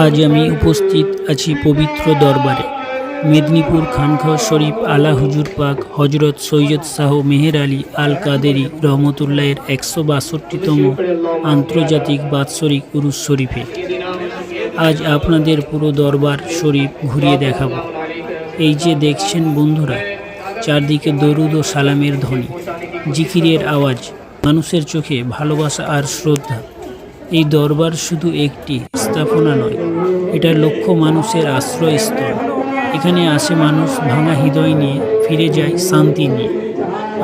আজ আমি উপস্থিত আছি পবিত্র দরবারে। মেদিনীপুর খানখা শরীফ আলা হুজুর পাক হজরত সৈয়দ শাহ মেহের আলী আল কাদেরী রহমতুল্লাহের ১৬২তম আন্তর্জাতিক বাৎসরিক উরুস শরীফে। আজ আপনাদের পুরো দরবার শরীফ ঘুরিয়ে দেখাবো। এই যে দেখছেন বন্ধুরা, চারদিকে দরুদ ও সালামের ধ্বনি, জিকিরের আওয়াজ, মানুষের চোখে ভালোবাসা আর শ্রদ্ধা। এই দরবার শুধু একটি স্থাপনা নয়, এটা লক্ষ মানুষের আশ্রয়স্থল। এখানে আসে মানুষ ভাঙা হৃদয় নিয়ে, ফিরে যায় শান্তি নিয়ে।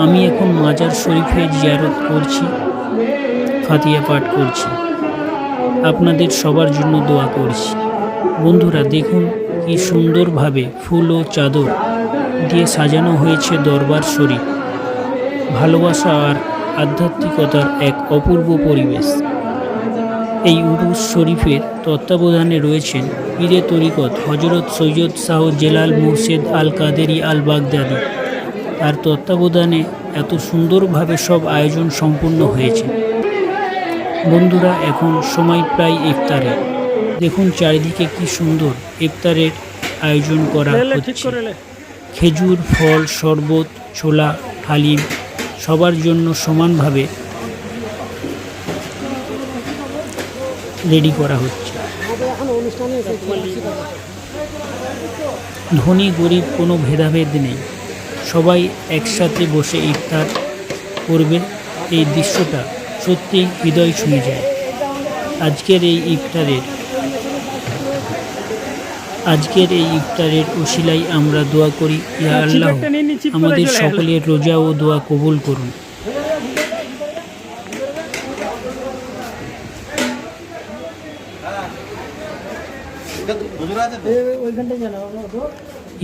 আমি এখন মাজার শরীফে জিয়ারত করছি, ফাতিহা পাঠ করছি, আপনাদের সবার জন্য দোয়া করছি। বন্ধুরা দেখুন কি সুন্দরভাবে ফুল ও চাদর দিয়ে সাজানো হয়েছে দরবার শরীফ। ভালোবাসা আর আধ্যাত্মিকতার এক অপূর্ব পরিবেশ। এই উরুস শরীফের তত্ত্বাবধানে রয়েছেন পীরে তরিকত হজরত সৈয়দ শাহ জেলাল মুর্শেদ আল কাদেরী আল বাগদাদি। তার তত্ত্বাবধানে এত সুন্দরভাবে সব আয়োজন সম্পূর্ণ হয়েছে। বন্ধুরা এখন সময় প্রায় ইফতারে। দেখুন চারিদিকে কি সুন্দর ইফতারের আয়োজন করা হচ্ছে। খেজুর, ফল, শরবত, ছোলা, হালিম সবার জন্য সমানভাবে রেডি করা হচ্ছে। ধনী গরিব কোনো ভেদাভেদ নেই, সবাই একসাথে বসে ইফতার করবে। এই দৃশ্যটা সত্যি হৃদয় ছুঁয়ে যায়। আজকের এই ইফতারের ওসিলায় আমরা দোয়া করি, ইয়া আল্লাহ আমাদের সকলের রোজা ও দোয়া কবুল করুন।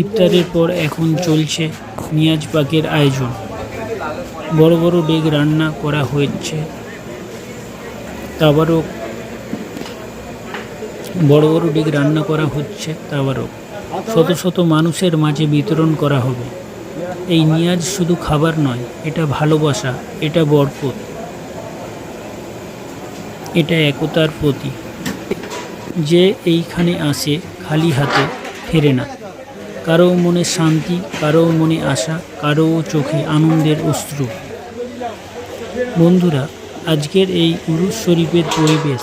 ইফতারের পর এখন চলছে নিয়াজ পাকের আয়োজন। বড় বড় ডেগ রান্না করা হচ্ছে, তাবারক শত শত মানুষের মাঝে বিতরণ করা হবে। এই নিয়াজ শুধু খাবার নয়, এটা ভালোবাসা, এটা বরকত, এটা একতার প্রতীক। যে এইখানে আসে খালি হাতে ফেরে না। কারো মনে শান্তি, কারো মনে আশা, কারো চোখে আনন্দের অশ্রু। বন্ধুরা আজকের এই উরুস শরীফের পরিবেশ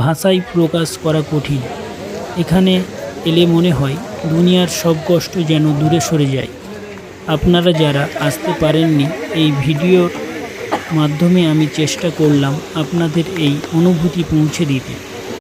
ভাষায় প্রকাশ করা কঠিন। এখানে এলে মনে হয় দুনিয়ার সব কষ্ট যেন দূরে সরে যায়। আপনারা যারা আসতে পারেননি, এই ভিডিওর মাধ্যমে আমি চেষ্টা করলাম আপনাদের এই অনুভূতি পৌঁছে দিতে।